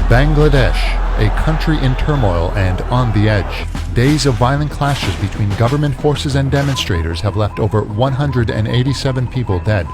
Bangladesh, a country in turmoil and on the edge. Days of violent clashes between government forces and demonstrators have left over 187 people dead.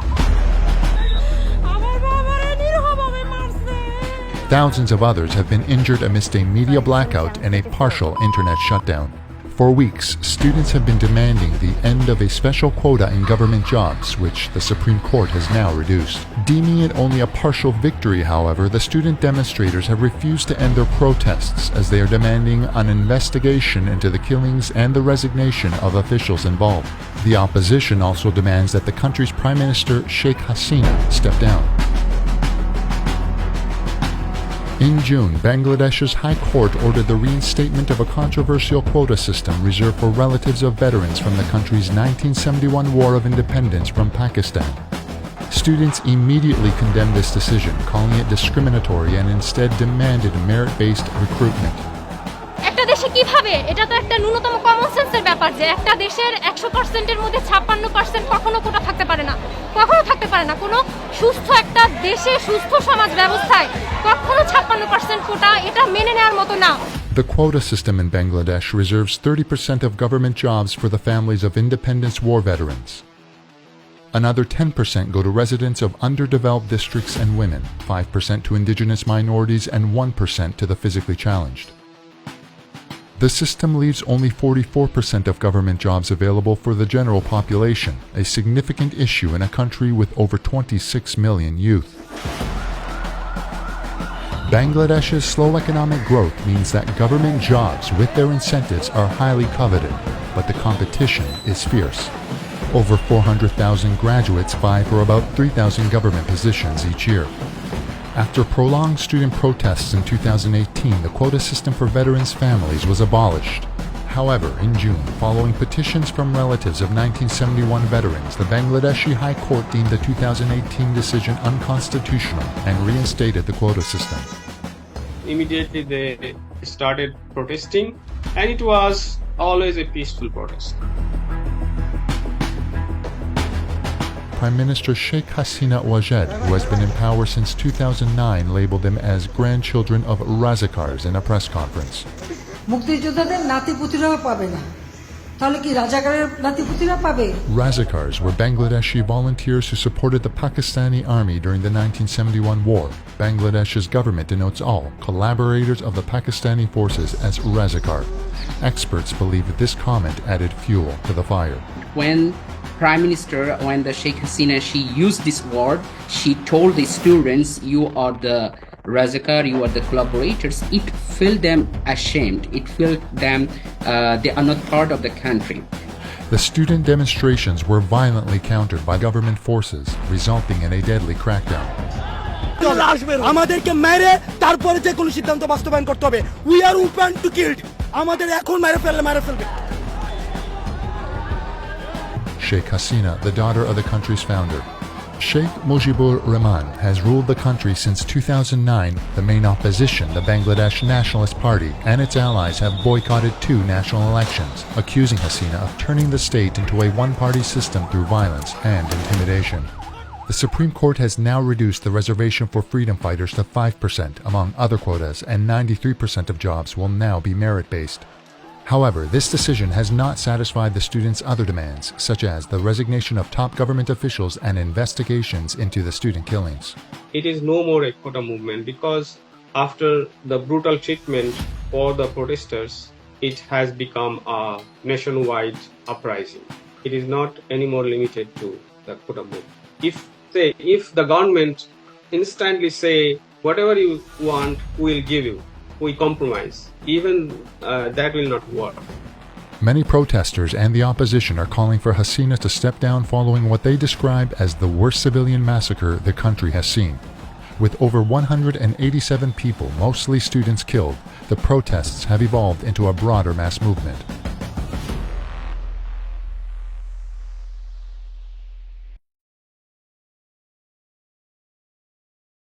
Thousands of others have been injured amidst a media blackout and a partial internet shutdown. For weeks, students have been demanding the end of a special quota in government jobs, which the Supreme Court has now reduced. Deeming it only a partial victory, however, the student demonstrators have refused to end their protests as they are demanding an investigation into the killings and the resignation of officials involved. The opposition also demands that the country's Prime Minister Sheikh Hasina step down. In June, Bangladesh's High Court ordered the reinstatement of a controversial quota system reserved for relatives of veterans from the country's 1971 War of Independence from Pakistan. Students immediately condemned this decision, calling it discriminatory, and instead demanded merit-based recruitment. একটা দেশে কিভাবে এটা তো একটা ন্যূনতম common সেন্সের ব্যাপার যে একটা দেশের 100% এর মধ্যে 56% কখনো কোটা থাকতে পারে না কোনো সুস্থ একটা দেশে সুস্থ সমাজ ব্যবস্থায় কখনো 56% কোটা এটা মেনে নেওয়ার মতো না. The quota system in Bangladesh reserves 30% of government jobs for the families of Independence War veterans. Another 10% go to residents of underdeveloped districts and women, 5% to indigenous minorities, and 1% to the physically challenged. The system leaves only 44% of government jobs available for the general population, a significant issue in a country with over 26 million youth. Bangladesh's slow economic growth means that government jobs with their incentives are highly coveted, but the competition is fierce. Over 400,000 graduates vie for about 3,000 government positions each year. After prolonged student protests in 2018, the quota system for veterans' families was abolished. However, in June, following petitions from relatives of 1971 veterans, the Bangladeshi High Court deemed the 2018 decision unconstitutional and reinstated the quota system. Immediately they started protesting, and it was always a peaceful protest. Prime Minister Sheikh Hasina, who has been in power since 2009, labeled them as grandchildren of Razakars in a press conference. Razakars were Bangladeshi volunteers who supported the Pakistani army during the 1971 war. Bangladesh's government denotes all collaborators of the Pakistani forces as Razakar. Experts believe that this comment added fuel to the fire. When the Sheikh Hasina, she used this word, she told the students, you are the Razakar, you are the collaborators. It filled them ashamed. It filled them, they are not part of the country. The student demonstrations were violently countered by government forces, resulting in a deadly crackdown. We are open to kill. Sheikh Hasina, the daughter of the country's founder. Sheikh Mujibur Rahman has ruled the country since 2009. The main opposition, the Bangladesh Nationalist Party, and its allies have boycotted 2 national elections, accusing Hasina of turning the state into a one-party system through violence and intimidation. The Supreme Court has now reduced the reservation for freedom fighters to 5%, among other quotas, and 93% of jobs will now be merit-based. However, this decision has not satisfied the students' other demands, such as the resignation of top government officials and investigations into the student killings. It is no more a quota movement because after the brutal treatment for the protesters, it has become a nationwide uprising. It is not anymore limited to the quota movement. If the government instantly say, whatever you want, we will give you, we compromise, even that will not work. Many protesters and the opposition are calling for Hasina to step down following what they describe as the worst civilian massacre the country has seen. With over 187 people, mostly students, killed, the protests have evolved into a broader mass movement.